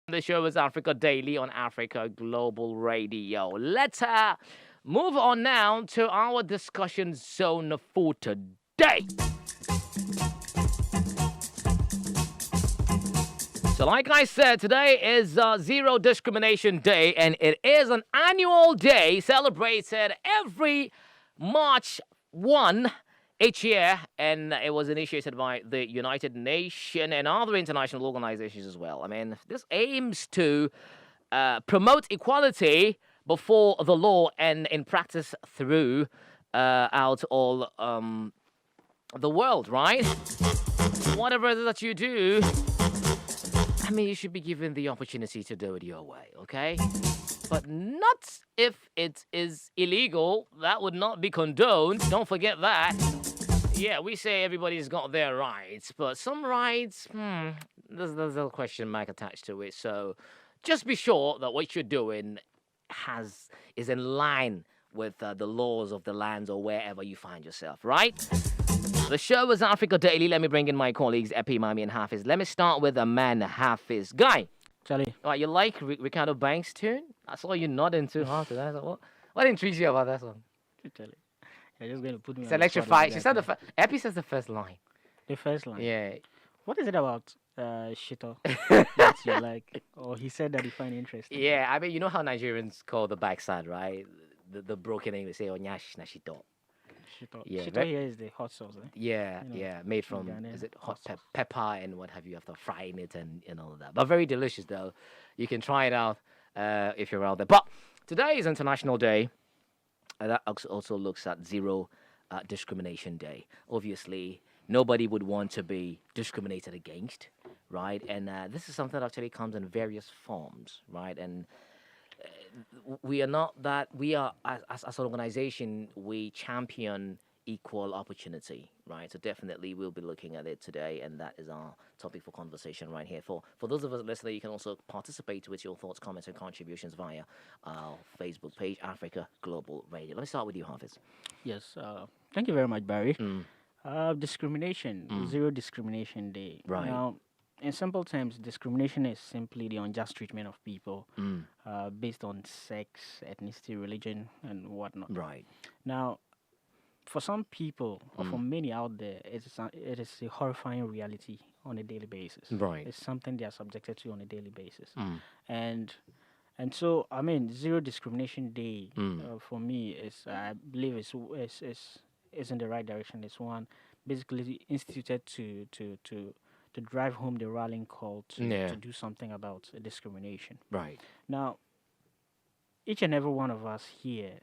The show is Africa Daily on Africa Global Radio. Let's move on now to our discussion zone for today. So, like I said, today is Zero Discrimination Day, and it is an annual day celebrated every March 1 each year, and it was initiated by the United Nations and other international organizations as well. I mean, this aims to promote equality before the law and in practice through out all the world, right? Whatever it is that you do, I mean, you should be given the opportunity to do it your way, okay? But not if it is illegal. That would not be condoned. Don't forget that. Yeah, we say everybody's got their rights, but some rights, there's a question mark attached to it. So just be sure that what you're doing is in line with the laws of the lands or wherever you find yourself, right? The show is Africa Daily. Let me bring in my colleagues, Epi, Mami, and Hafiz. Let me start with a man, Hafiz. Guy, Charlie. right, you like Ricardo Banks' tune? I saw you nodding too hard to that. What intrigues you about that song? Charlie. You're just going to put me It's on the spot electrified. like She that, said man. Epi says the first line. The first line. Yeah. What is it about Shito that you like? Or he said that you find interesting? Yeah, I mean, you know how Nigerians call the backside, right? The broken English, say, onyash na shito. Shito. Yeah, Shito ve- here is the hot sauce, eh? Yeah, You know, yeah, made from, Ghanaian is it hot sauce. pepper and what have you after frying it and all of that. But very delicious, though. You can try it out if you're out there. But today is International Day. That also looks at Zero Discrimination Day. Obviously, nobody would want to be discriminated against, right? And this is something that actually comes in various forms, right? And we are not that we are as an organization we champion equal opportunity, right? So definitely we'll be looking at it today, and that is our topic for conversation right here. For those of us listening, you can also participate with your thoughts, comments, and contributions via our Facebook page, Africa Global Radio. Let me start with you, Hafiz. Yes. Thank you very much, Barry. Mm, Discrimination. Zero Discrimination Day. Right. Now, in simple terms, discrimination is simply the unjust treatment of people mm, based on sex, ethnicity, religion, and whatnot. right. Now, for some people, or for many out there, it is a horrifying reality on a daily basis. Right. It's something they are subjected to on a daily basis. Mm, And and so, I mean, Zero Discrimination Day for me is, I believe, is in the right direction. It's one basically instituted to drive home the rallying call Yeah. to do something about discrimination. right. Now, each and every one of us here,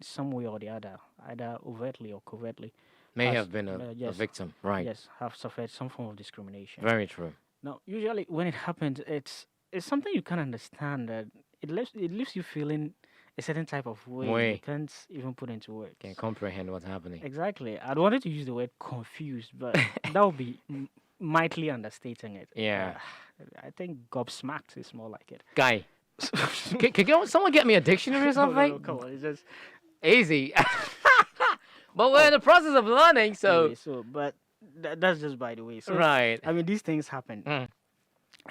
some way or the other, either overtly or covertly, May has- have been a yes, victim. Right. yes, have suffered some form of discrimination. Very true. Now, usually when it happens, it's something you can understand that it leaves you feeling a certain type of way Way. you can't even put into words. Can comprehend what's happening. Exactly. I'd wanted to use the word confused, but that would be mightily understating it. Yeah. I think gobsmacked is more like it. Guy, can someone get me a dictionary or No, no, something? no, come on, it's just Easy. But we're in the process of learning, so anyway, but that's just by the way. So right. I mean, these things happen, Mm.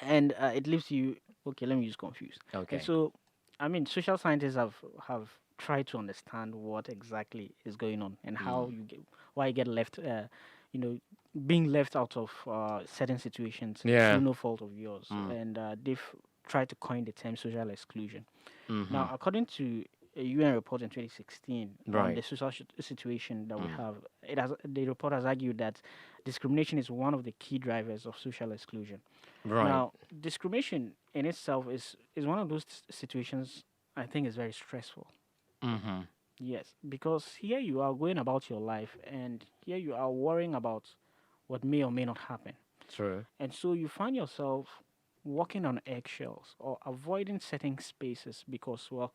and it leaves you. Okay, let me use confused. Okay. And so, I mean, social scientists have tried to understand what exactly is going on and how why you get left, being left out of certain situations Yeah. through no fault of yours, and they've tried to coin the term social exclusion. Mhm. Now, according to a UN report in 2016 on Right. the social situation that we have, the report has argued that discrimination is one of the key drivers of social exclusion. Right. Now, discrimination in itself is one of those situations I think is very stressful. Mm-hmm. Yes, because here you are going about your life, and here you are worrying about what may or may not happen. True. And so you find yourself walking on eggshells or avoiding certain spaces because, well,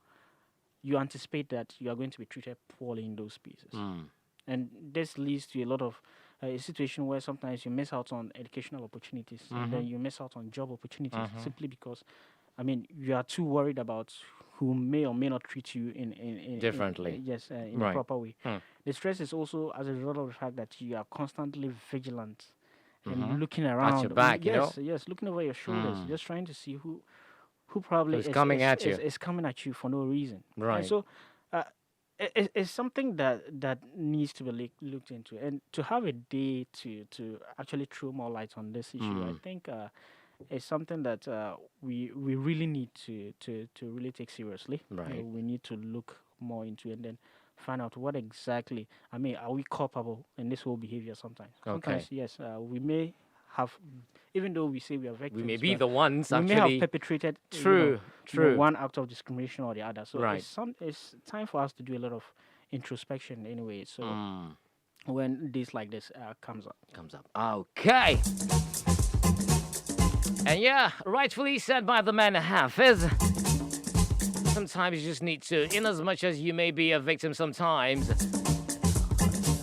you anticipate that you are going to be treated poorly in those spaces. Mm. And this leads to a lot of a situation where sometimes you miss out on educational opportunities, and then you miss out on job opportunities simply because, I mean, you are too worried about who may or may not treat you in Differently. in Right. a proper way. Mm. The stress is also as a result of the fact that you are constantly vigilant and looking around. your back, you know? Yes, looking over your shoulders, just trying to see who probably Who's coming at you. is coming at you for no reason. Right. And so it's something that needs to be looked into, and to have a day to actually throw more light on this issue, I think it's something that we really need to really take seriously. Right. We need to look more into it and then find out what exactly. I mean, are we culpable in this whole behavior? Sometimes, yes, we may have, even though we say we are victims, We may be but the ones we may actually. have perpetrated True. one act of discrimination or the other. So Right. it's time for us to do a lot of introspection anyway. So Mm, when this like this comes up. comes up. Okay. And yeah, rightfully said by the man Hafiz. Sometimes you just need to, in as much as you may be a victim sometimes,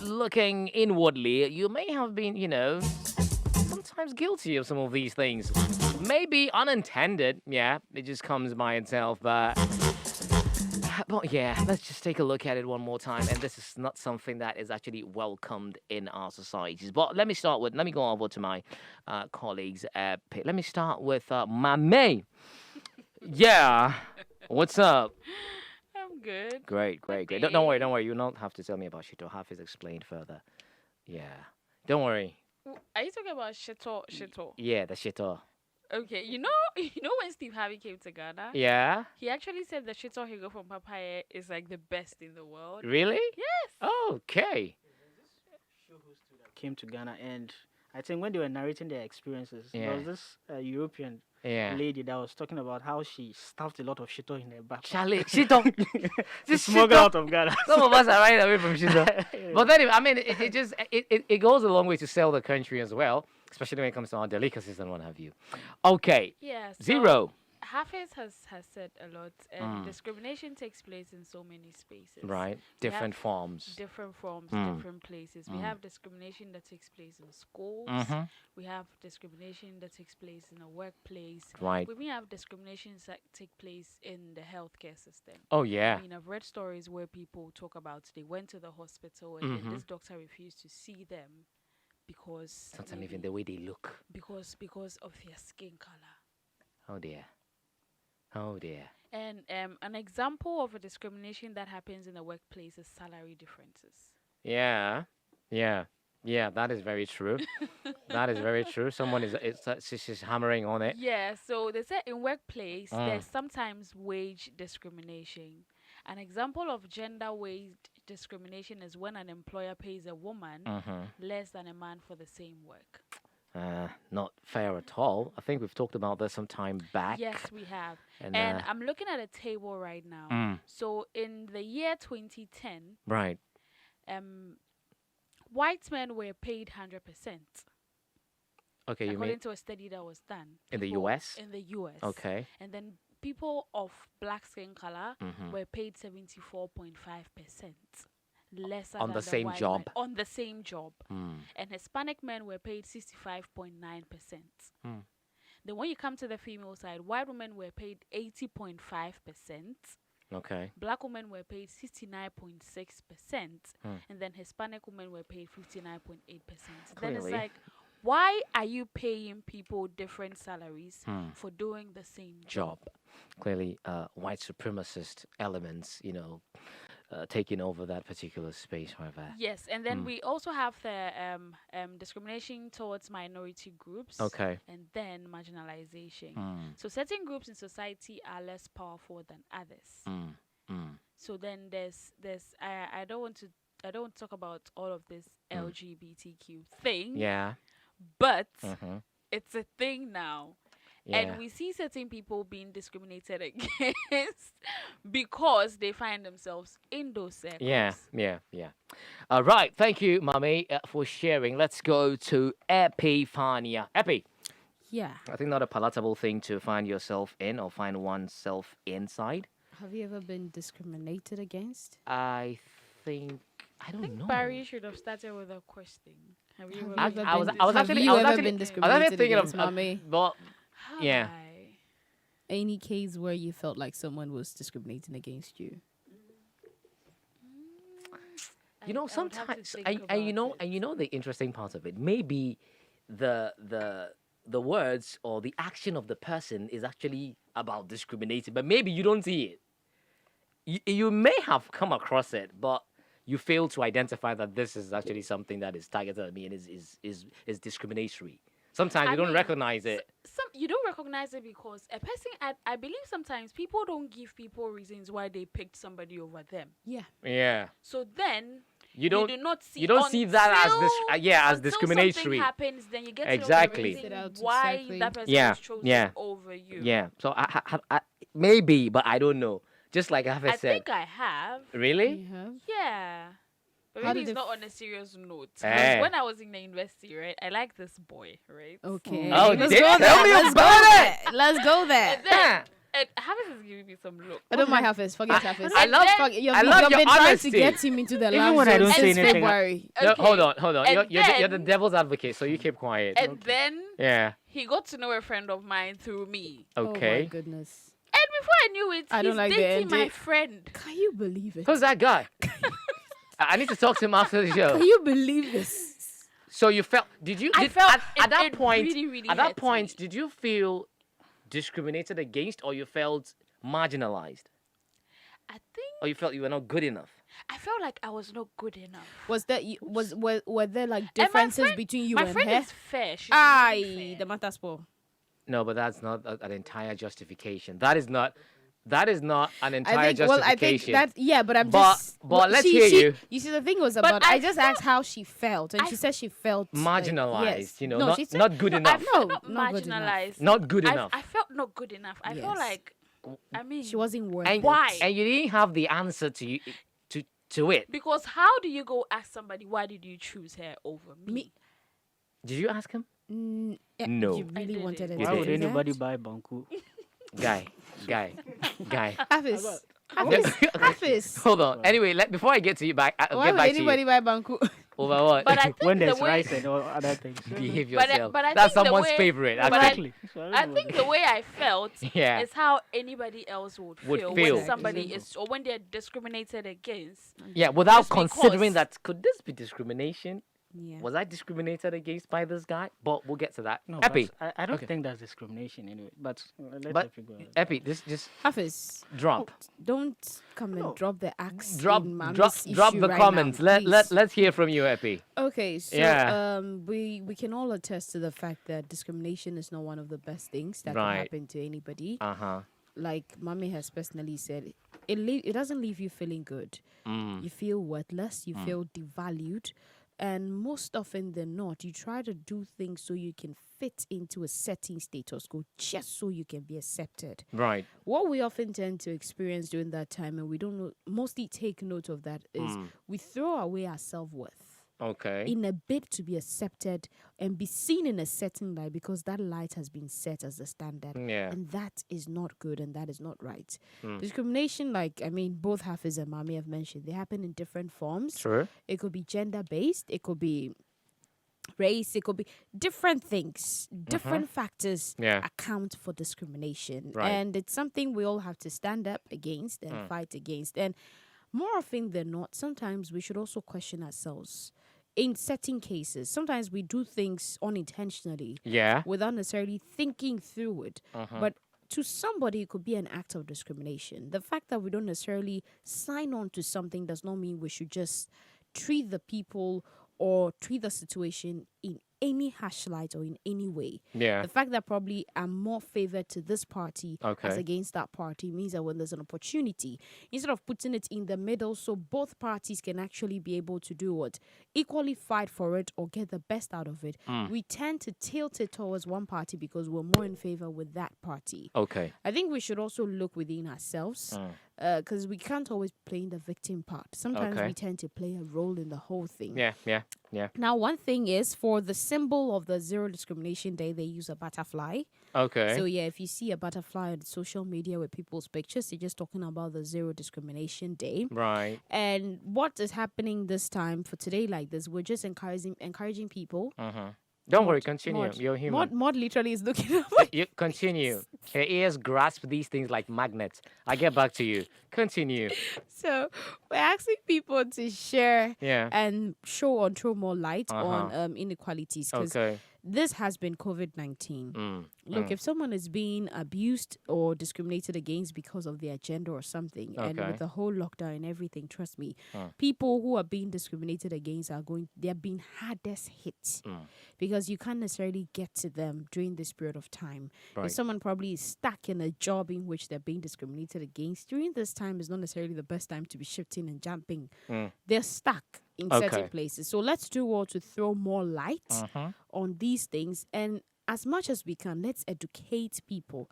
looking inwardly, you may have been, sometimes guilty of some of these things. Maybe unintended, yeah, it just comes by itself, but yeah, let's just take a look at it one more time. And this is not something that is actually welcomed in our societies. But let me go over to my colleagues. Let me start with Mame. Yeah, what's up? I'm good. Great. Don't worry. You don't have to tell me about Shito. Hafiz explained further. Yeah, don't worry. Are you talking about Shito? Yeah, the Shito. Okay, you know when Steve Harvey came to Ghana, Yeah, he actually said the Shito he got from Papaya is like the best in the world. really? Yes. Okay. Came to Ghana, and I think when they were narrating their experiences, there Yeah. was this European Yeah. lady that was talking about how she stuffed a lot of shito in her back. Charlie, Shito. to This smuggle Shito. out of Ghana. Some of us are right away from Shito. But then, I mean, it goes a long way to sell the country as well, especially when it comes to our delicacies and what have you. Okay, Yeah. So Zero. Hafiz has said a lot, and discrimination takes place in so many spaces. Right, We different have forms. Different forms, Mm. different places. We have discrimination that takes place in schools. Mhm. We have discrimination that takes place in a workplace. Right. We may have discriminations that take place in the healthcare system. Oh I yeah. mean, I've read stories where people talk about they went to the hospital and then this doctor refused to see them because Sometimes even the way they look. because of their skin color. Oh dear. Oh dear. And an example of a discrimination that happens in the workplace is salary differences. Yeah. That is very true. That is very true. Someone is hammering on it. Yeah, so they said in workplace Mm. there's sometimes wage discrimination. An example of gender wage discrimination is when an employer pays a woman less than a man for the same work. Not fair at all. I think we've talked about this some time back. Yes, we have. And, And I'm looking at a table right now. Mm. So in the year 2010, Right. white men were paid 100%. Okay, you according mean to a study that was done. in the People US? In the US. Okay. And then people of black skin color Mhm. were paid 74.5%. Lesser On than the same white job. men. On the same job. Mm. And Hispanic men were paid 65.9%. Mm. Then when you come to the female side, white women were paid 80.5%. Okay. Black women were paid 69.6%. Mm. And then Hispanic women were paid 59.8%. Then it's Clearly. like, why are you paying people different salaries Hmm. for doing the same Job. Clearly, white supremacist elements, taking over that particular space, however. Yes, and then we also have the discrimination towards minority groups. Okay. And then marginalization. Mm. So certain groups in society are less powerful than others. Mm. Mm. So then there's I don't want to talk about all of this LGBTQ thing. Yeah. But Mhm. it's a thing now. Yeah. And we see certain people being discriminated against because they find themselves in those circles. Yeah. All right. Thank you, Mummy, for sharing. Let's go to Epiphania. Epi, Yeah. I think not a palatable thing to find yourself in or find oneself inside. Have you ever been discriminated against? I think I I don't think know. Barry should have started with a question. Have you Have ever you I was been- I was have actually you I was ever actually been I was actually discriminated thinking against, of Mommy? well, Have yeah. I? Any case where you felt like someone was discriminating against you? You know, I would have to sometimes, think and you about know, it. and you know the interesting part of it. Maybe the the words or the action of the person is actually about discriminating, but maybe you don't see it. You may have come across it, but you fail to identify that this is actually something that is targeted at me and is discriminatory. Sometimes I you don't mean, recognize it. Some you don't recognize it because a person. I believe sometimes people don't give people reasons why they picked somebody over them. Yeah. Yeah. So then You don't do not see. you don't see that as as until discriminatory. something happens, then you get to Exactly. know the Sit out, reason why exactly. that person Yeah, was chosen yeah. over you. Yeah. So I maybe, but I don't know. Just like I've I said. think I have. Really? You have. Yeah. But How maybe did it's it not on a serious note. 'Cause Eh. when I was in the university, right, I like this boy, right? Okay. Oh, let's did- go tell there. me Let's go about there. Let's go there. And then, and Hafiz is giving me some look. I don't mind Hafiz. Forget Hafiz. I love- You've I been, love you've your been trying honesty. to get him into the Even lab when I zone don't say since anything, February. No, Okay. hold on. And You're the then- devil's advocate, so you keep quiet. And then Yeah. he got to know a friend of mine through me. Oh my Okay. goodness. And before I knew it, I he's don't like the dating my ending. friend. Can you believe it? Who's that guy? I need to talk to him after the show. Can you believe this? So you felt? Did you? I Did, felt at that it point. really, really at that hurt point, me. did you feel discriminated against, or you felt marginalized, I think or you felt you were not good enough? I felt like I was not good enough. Was that were there like And my differences friend- between you my and friend her? is fair. She's Aye, really the fair. matter spoil. No, but that's not an entire justification. That is not an entire I think. Well, I think justification. that. Yeah, but I'm But- just. but well, let's hear you. You see, the thing was But about. I I just asked how she felt, and I she said she felt like, marginalized. yes. You know, No, she said, not good I enough. felt No, not good enough. marginalized. Not good enough. I felt not good enough. I felt Yes. like, I mean, she wasn't worth And it. Why? And you didn't have the answer to it. because how do you go ask somebody why did you choose her over me? Me- Did you ask him? Yeah, No. You I really didn't. wanted it. You Why did. would anybody buy Banku? Guy. Hafiz. Okay. Hafiz. Hold on. Anyway, before I get to you back, I'll Why get would back to anybody you. buy Banku? Over what? But I think When the there's way, rice and all other things. Behave But I- yourself. but I That's think the someone's way- favorite. but Actually. I think the way I felt Yeah. is how anybody else would Would feel feel. when somebody is or when they're discriminated against. Yeah, without Just considering because. that, could this be discrimination? Yeah. Was I discriminated against by this guy? But we'll get to that. No, Epi, but I don't Okay. think that's discrimination anyway. But let But- Epi go ahead. Epi, this just Hafiz, drop, don't come and No. drop the axe. drop, in drop, Mami's drop issue the right comments. now, please. Let's hear from you, Epi. Okay, so Yeah. we can all attest to the fact that discrimination is not one of the best things that Right. can happen to anybody. Uh-huh. Like Mami has personally said, it doesn't leave you feeling good. Mm. You feel worthless. You feel devalued. And most often than not, you try to do things so you can fit into a certain status quo just so you can be accepted. Right. What we often tend to experience during that time, and we don't know, mostly take note of that, is we throw away our self-worth Okay. in a bid to be accepted and be seen in a certain light because that light has been set as the standard. Yeah. And that is not good and that is not right. Discrimination, both Hafiz and Mami have mentioned, they happen in different forms. True. It could be gender-based, it could be race, it could be different things, different factors Yeah. account for discrimination. Right. And it's something we all have to stand up against and fight against. And more often than not, sometimes we should also question ourselves. In certain cases, sometimes we do things unintentionally Yeah. without necessarily thinking through it. But to somebody, it could be an act of discrimination. The fact that we don't necessarily sign on to something does not mean we should just treat the people or treat the situation in any harsh light or in any way. Yeah. The fact that probably I'm more favored to this party as Okay. against that party means that when there's an opportunity, instead of putting it in the middle so both parties can actually be able to do what? Equally fight for it or get the best out of it, we tend to tilt it towards one party because we're more in favor with that party. Okay. I think we should also look within ourselves because we can't always play in the victim part. Sometimes Okay. we tend to play a role in the whole thing. Yeah. Yeah. Yeah. Now, one thing is for the symbol of the Zero Discrimination Day, they use a butterfly. Okay. So yeah, if you see a butterfly on social media with people's pictures, they're just talking about the Zero Discrimination Day. Right. And what is happening this time for today like this, we're just encouraging people. Don't worry. Continue. Maud, You're human. Maud literally is looking at my You continue. Her ears grasp these things like magnets. I get back to you. Continue. So we're asking people to share Yeah. and throw more light on inequalities because Okay. this has been COVID-19. Mm. Look, if someone is being abused or discriminated against because of their gender or something, and Okay. with the whole lockdown and everything, trust me, Mm. people who are being discriminated against they're being hardest hit because you can't necessarily get to them during this period of time. Right. If someone probably is stuck in a job in which they're being discriminated against, during this time is not necessarily the best time to be shifting and jumping. They're stuck in certain Okay. places. So let's do all to throw more light on these things, and as much as we can, let's educate people.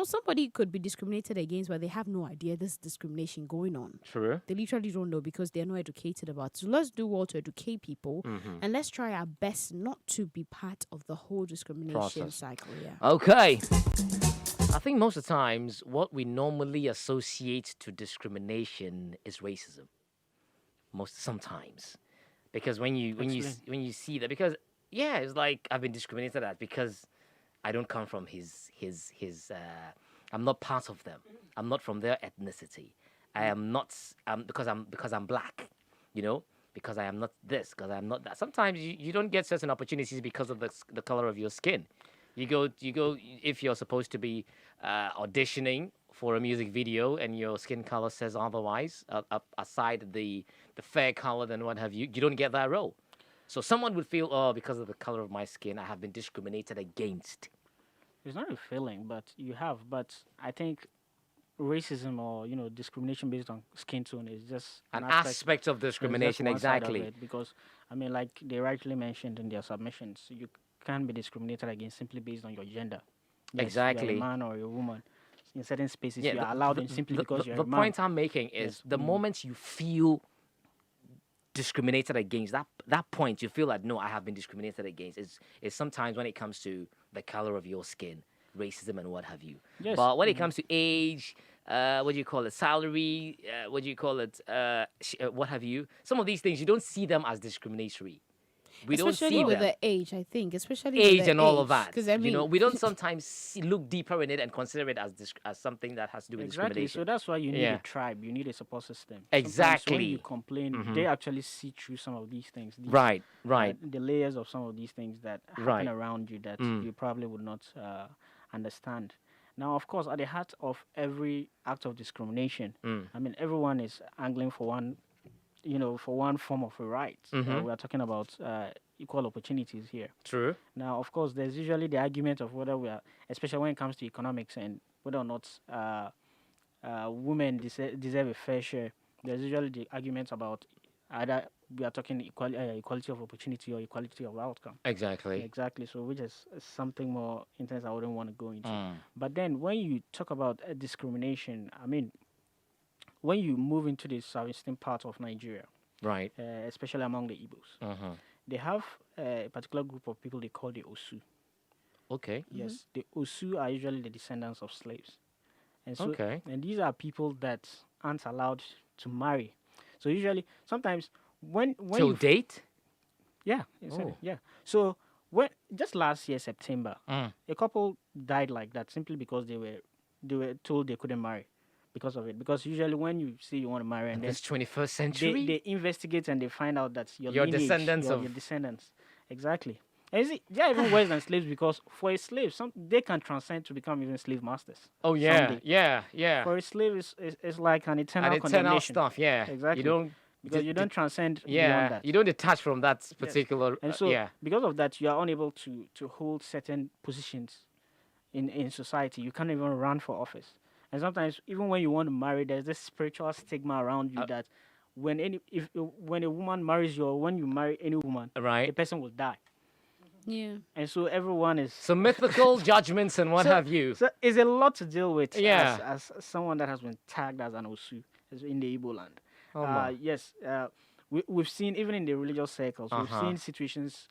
Somebody could be discriminated against, but they have no idea there's discrimination going on. True. They literally don't know because they're not educated about it. So let's do all to educate people, and let's try our best not to be part of the whole discrimination Process. cycle. Yeah. Okay. I think most of the times what we normally associate to discrimination is racism. Sometimes, because when you see that, because it's like I've been discriminated at because I don't come from his I'm not part of them. I'm not from their ethnicity. I am not because I'm black, because I am not this, because I am not that. Sometimes you don't get certain opportunities because of the color of your skin. You go if you're supposed to be auditioning for a music video and your skin color says otherwise, aside the fair color and what have you, you don't get that role. So someone would feel, because of the color of my skin, I have been discriminated against. It's not a feeling, but you have. But I think racism or discrimination based on skin tone is just An aspect of it's just discrimination, one side of exactly. it, because like they rightly mentioned in their submissions, you can't be discriminated against simply based on your gender. Yes, Exactly. you're a man or a woman. In certain spaces, Yeah, you are allowed in simply because you're the a man. point I'm making is Yes. the moment you feel discriminated against, that point you feel like, no, I have been discriminated against, is sometimes when it comes to the color of your skin, racism and what have you. Yes. But when it comes to age, what do you call it, salary, what have you, some of these things you don't see them as discriminatory. We don't Especially see with them. the age, I think. Especially Age with the and all of age, that. 'cause I mean, We don't sometimes look deeper in it and consider it as something that has to do with Exactly. discrimination. So that's why you need Yeah. a tribe. You need a support system. Sometimes Exactly. when you complain, they actually see through some of these things. Right. The layers of some of these things that happen Right. around you that you probably would not understand. Now, of course, at the heart of every act of discrimination, I mean, everyone is angling for one, for one form of a right. We are talking about equal opportunities here. True. Now, of course, there's usually the argument of whether we are, especially when it comes to economics and whether or not women deserve a fair share. There's usually the arguments about either we are talking equality of opportunity or equality of outcome. Exactly. Exactly. So, which is something more intense I wouldn't want to go into. But then, when you talk about discrimination, I mean, when you move into the southeastern part of Nigeria, Right. especially among the Igbos, they have a particular group of people they call the Osu. Okay. Yes, the Osu are usually the descendants of slaves. And so, Okay. and these are people that aren't allowed to marry. So usually, sometimes when Till you date? yeah, Oh. yeah. So when just last year September, a couple died like that simply because they were told they couldn't marry because of it. Because usually when you say you want to marry and then This 21st century? they investigate and they find out that your Your lineage, descendants your of- descendants. Exactly. And you see, they are even worse than slaves because for a slave, they can transcend to become even slave masters. Oh, yeah. someday. Yeah. For a slave, is like an eternal And eternal condemnation. stuff, yeah. Exactly. You don't... Because you don't transcend beyond Yeah. that. You don't detach from that particular... And so, yeah. because of that, you are unable to hold certain positions in society. You can't even run for office. And sometimes, even when you want to marry, there's this spiritual stigma around you that when a woman marries you or when you marry any woman, Right. the person will die. yeah. And so everyone is... So mythical judgments and what So- have you. So it's a lot to deal with Yeah. as someone that has been tagged as an Osu in the Igbo land. Oh, my. Yes, we've seen, even in the religious circles, we've seen situations.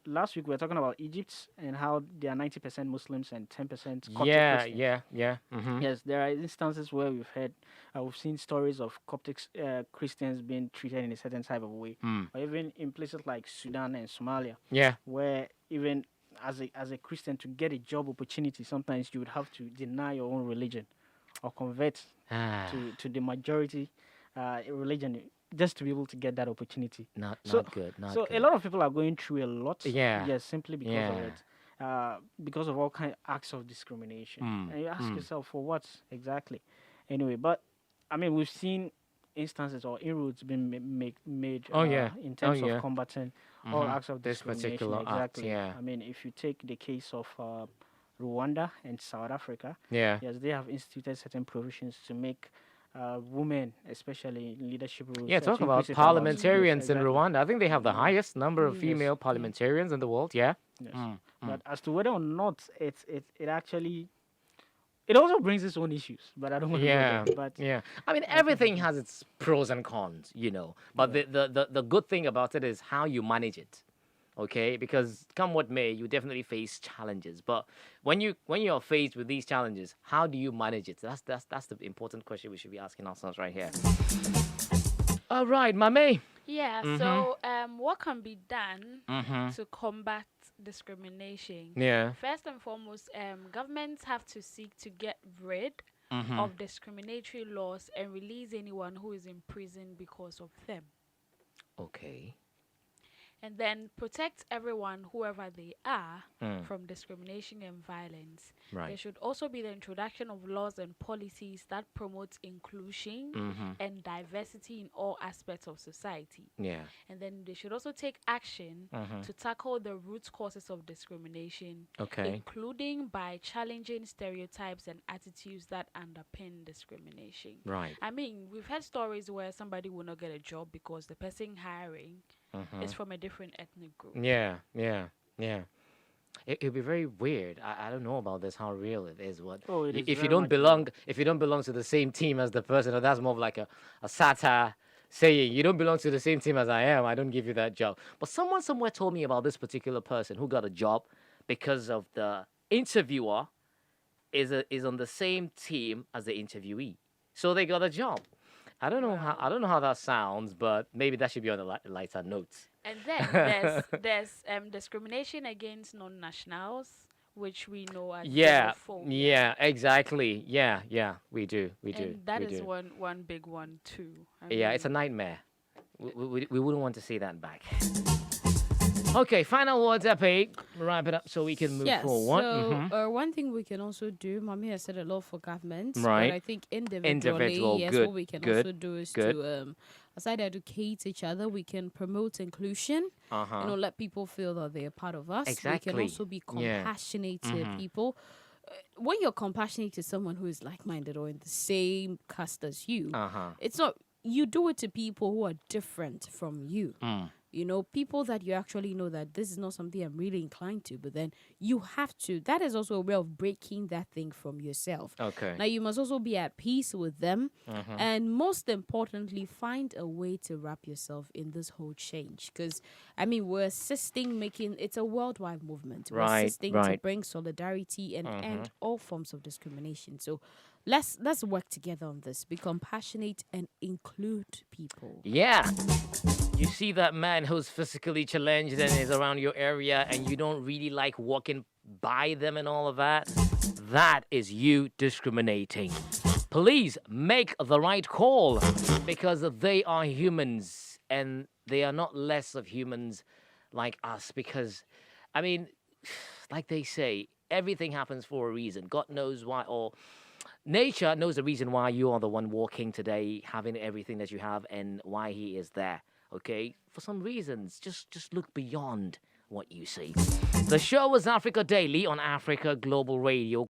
Last week we were talking about Egypt and how there are 90% Muslims and 10% Coptic Christians. Yeah. Mm-hmm. Yes, there are instances where we've seen stories of Coptic Christians being treated in a certain type of way, or even in places like Sudan and Somalia, Yeah. where even as a Christian to get a job opportunity, sometimes you would have to deny your own religion or convert to the majority religion just to be able to get that opportunity. Not So, good. Not so good. a lot of people are going through a lot. Yeah. Yes, simply because of Yeah. it. Because of all kind of acts of discrimination. And you ask yourself, for what exactly? Anyway, but I mean, we've seen instances or inroads being made Oh, yeah. in terms Oh, yeah. of combating all acts of This discrimination. particular act, Exactly. yeah. I mean, if you take the case of Rwanda and South Africa, Yeah. yes, they have instituted certain provisions to make women, especially in leadership roles. Yeah, to talk about increase it about- parliamentarians yes, in exactly. Rwanda. I think they have the highest number of Yes. female parliamentarians in the world. Yeah. Yes. But as to whether or not it actually, it also brings its own issues. But I don't want to Yeah. go there. But Yeah. I mean, everything has its pros and cons, you know. But the good thing about it is how you manage it. Okay, because come what may, you definitely face challenges. But when you're faced with these challenges, how do you manage it? That's the important question we should be asking ourselves right here. All right, Mame. Yeah. So, what can be done to combat discrimination? Yeah. First and foremost, governments have to seek to get rid of discriminatory laws and release anyone who is in prison because of them. Okay. And then protect everyone, whoever they are, from discrimination and violence. Right. There should also be the introduction of laws and policies that promote inclusion and diversity in all aspects of society. Yeah. And then they should also take action to tackle the root causes of discrimination, Okay. including by challenging stereotypes and attitudes that underpin discrimination. Right. I mean, we've had stories where somebody will not get a job because the person hiring is from a different ethnic group. Yeah. It'd be very weird. I don't know about this, how real it is. What Oh, it is if you very don't much belong? If you don't belong to the same team as the person, or that's more of like a satire saying, you don't belong to the same team as I am, I don't give you that job. But someone somewhere told me about this particular person who got a job because of the interviewer is on the same team as the interviewee, so they got a job. I don't know how that sounds, but maybe that should be on a lighter note. And then there's discrimination against non-nationals, which we know as Yeah, xenophobia. yeah, exactly. Yeah, we do. And that we is do. one big one too. Yeah, it's a nightmare. We wouldn't want to see that back. Okay, final words, Epi. Wrap it up so we can move forward. So one thing we can also do, Mommy has said a lot for governments, Right. but I think individually, Individual, yes, good, what we can good, also do is good. to, aside educate each other, we can promote inclusion. Let people feel that they're part of us. We Exactly. can also be Yeah. compassionate to people. When you're compassionate to someone who is like-minded or in the same caste as you, it's not, you do it to people who are different from you. You know, people that you actually know that this is not something I'm really inclined to, but then you have to. That is also a way of breaking that thing from yourself. Okay. Now, you must also be at peace with them. And most importantly, find a way to wrap yourself in this whole change. Because, I mean, we're assisting it's a worldwide movement. We're Right, assisting to right. bring solidarity and end all forms of discrimination. So let's work together on this. Be compassionate and include people. Yeah. You see that man who's physically challenged and is around your area and you don't really like walking by them and all of that? That is you discriminating. Please make the right call because they are humans and they are not less of humans like us because, I mean, like they say, everything happens for a reason. God knows why, or nature knows the reason why you are the one walking today, having everything that you have, and why he is there. Okay? For some reasons, just look beyond what you see. The show was Africa Daily on Africa Global Radio.